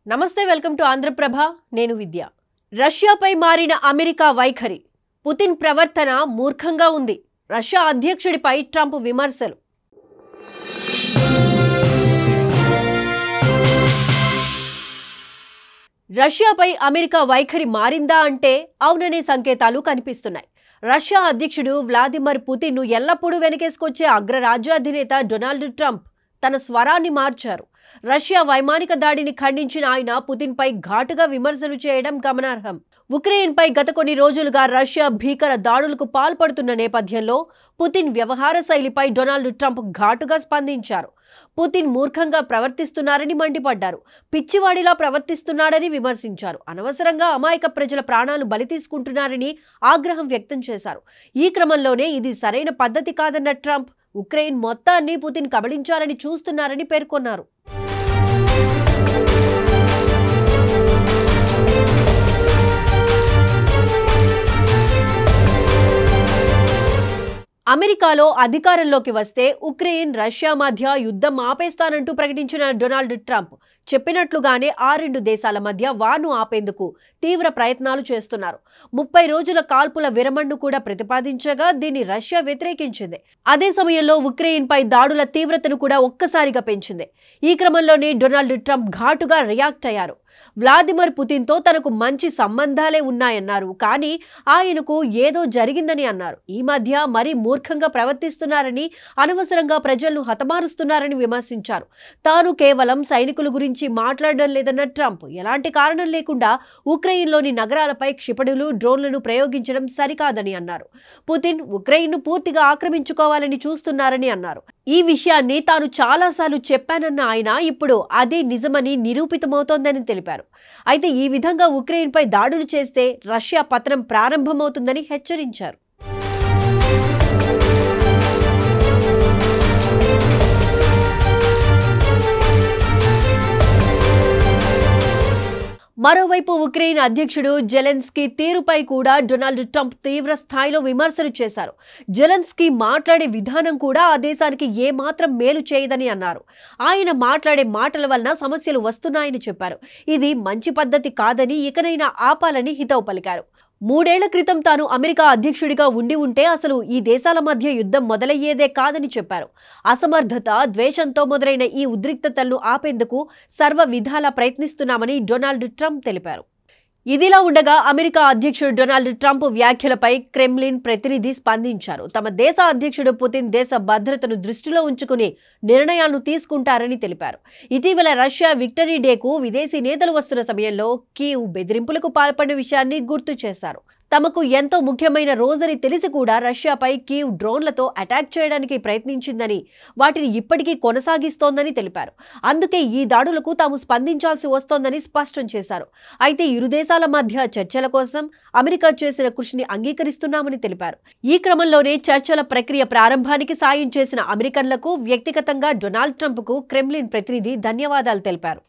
నమస్తే, welcome to Andhraprabha. నేను విద్య. రష్యాపై మారిన అమెరికా వైఖరి, పుతిన్ ప్రవర్తన మూర్ఖంగా ఉంది. రష్యా అధ్యక్షుడిపై ట్రంప్ విమర్శలు. రష్యాపై అమెరికా వైఖరి మారిందా అంటే అవుననే సంకేతాలు కనిపిస్తున్నాయి. రష్యా అధ్యక్షుడు వ్లాదిమిర్ పుతిన్ను ఎల్లప్పుడూ వెనకేసుకొచ్చే అగ్రరాజ్యాధినేత డొనాల్డ్ ట్రంప్ తన స్వరాన్ని మార్చారు. రష్యా వైమానిక దాడిని ఖండించిన ఆయన పుతిన్పై ఘాటుగా విమర్శలు చేయడం గమనార్హం. ఉక్రెయిన్పై గత కొన్ని రోజులుగా రష్యా భీకర దాడులకు పాల్పడుతున్న నేపథ్యంలో పుతిన్ వ్యవహార శైలిపై డొనాల్డ్ ట్రంప్ ఘాటుగా స్పందించారు. పుతిన్ మూర్ఖంగా ప్రవర్తిస్తున్నారని మండిపడ్డారు. పిచ్చివాడిలా ప్రవర్తిస్తున్నాడని విమర్శించారు. అనవసరంగా అమాయక ప్రజల ప్రాణాలు బలి తీసుకుంటున్నారని ఆగ్రహం వ్యక్తం చేశారు. ఈ క్రమంలోనే ఇది సరైన పద్ధతి కాదన్న ట్రంప్ ఉక్రెయిన్ మొత్తాన్ని పుతిన్ కబళించాలని చూస్తున్నారని పేర్కొన్నారు. అమెరికాలో అధికారంలోకి వస్తే ఉక్రెయిన్ రష్యా మధ్య యుద్ధం ఆపేస్తానంటూ ప్రకటించిన డొనాల్డ్ ట్రంప్ చెప్పినట్లుగానే ఆ రెండు దేశాల మధ్య వార్ను ఆపేందుకు తీవ్ర ప్రయత్నాలు చేస్తున్నారు. 30 రోజుల కాల్పుల విరమణను కూడా ప్రతిపాదించగా దీన్ని రష్యా వ్యతిరేకించింది. అదే సమయంలో ఉక్రెయిన్పై దాడుల తీవ్రతను కూడా ఒక్కసారిగా పెంచింది. ఈ క్రమంలోనే డొనాల్డ్ ట్రంప్ ఘాటుగా రియాక్ట్ అయ్యారు. వ్లాదిమిర్ పుతిన్తో తనకు మంచి సంబంధాలే ఉన్నాయన్నారు. కానీ ఆయనకు ఏదో జరిగిందని అన్నారు. ఈ మధ్య మరీ మూర్ఖంగా ప్రవర్తిస్తున్నారని, అనవసరంగా ప్రజలను హతమారుస్తున్నారని విమర్శించారు. తాను కేవలం సైనికుల గురించి మాట్లాడడం లేదన్న ట్రంప్ ఎలాంటి కారణం లేకుండా ఉక్రెయిన్లోని నగరాలపై క్షిపణులు, డ్రోన్లను ప్రయోగించడం సరికాదని అన్నారు. పుతిన్ ఉక్రెయిన్ను పూర్తిగా ఆక్రమించుకోవాలని చూస్తున్నారని అన్నారు. ఈ విషయాన్ని తాను చాలాసార్లు చెప్పానన్న ఆయన ఇప్పుడు అదే నిజమని నిరూపితమవుతోందని తెలిపారు. అయితే ఈ విధంగా ఉక్రెయిన్పై దాడులు చేస్తే రష్యా పతనం ప్రారంభమవుతుందని హెచ్చరించారు. మరోవైపు ఉక్రెయిన్ అధ్యక్షుడు జెలెన్స్కీ తీరుపై కూడా డొనాల్డ్ ట్రంప్ తీవ్ర స్థాయిలో విమర్శలు చేశారు. జెలెన్స్కీ మాట్లాడే విధానం కూడా ఆ దేశానికి ఏమాత్రం మేలు చేయదని అన్నారు. ఆయన మాట్లాడే మాటల వలన సమస్యలు వస్తున్నాయని చెప్పారు. ఇది మంచి పద్ధతి కాదని, ఇకనైనా ఆపాలని హితవు పలికారు. 3 ఏళ్ల క్రితం తాను అమెరికా అధ్యక్షుడిగా ఉంటే అసలు ఈ దేశాల మధ్య యుద్ధం మొదలయ్యేదే కాదని చెప్పారు. అసమర్థత, ద్వేషంతో మొదలైన ఈ ఉద్రిక్తతలను ఆపేందుకు సర్వ విధాలా ప్రయత్నిస్తున్నామని డొనాల్డ్ ట్రంప్ తెలిపారు. ఇదిలా ఉండగా అమెరికా అధ్యక్షుడు డొనాల్డ్ ట్రంప్ వ్యాఖ్యలపై క్రెమ్లిన్ ప్రతినిధి స్పందించారు. తమ దేశ అధ్యక్షుడు పుతిన్ దేశ భద్రతను దృష్టిలో ఉంచుకుని నిర్ణయాలను తీసుకుంటారని తెలిపారు. ఇటీవల రష్యా విక్టరీ డేకు విదేశీ నేతలు వస్తున్న సమయంలో కీవ్ బెదిరింపులకు పాల్పడిన విషయాన్ని గుర్తు చేశారు. తమకు ఎంతో ముఖ్యమైన రోజని తెలిసి కూడా రష్యాపై కీవ్ డ్రోన్లతో అటాక్ చేయడానికి ప్రయత్నించిందని, వాటిని ఇప్పటికీ కొనసాగిస్తోందని తెలిపారు. అందుకే ఈ దాడులకు తాము స్పందించాల్సి వస్తోందని స్పష్టం చేశారు. అయితే ఇరు దేశాల మధ్య చర్చల కోసం అమెరికా చేసిన కృషిని అంగీకరిస్తున్నామని తెలిపారు. ఈ క్రమంలోనే చర్చల ప్రక్రియ ప్రారంభానికి సాయం చేసిన అమెరికన్లకు వ్యక్తిగతంగా డొనాల్డ్ ట్రంప్కు క్రెమ్లిన్ ప్రతినిధి ధన్యవాదాలు తెలిపారు.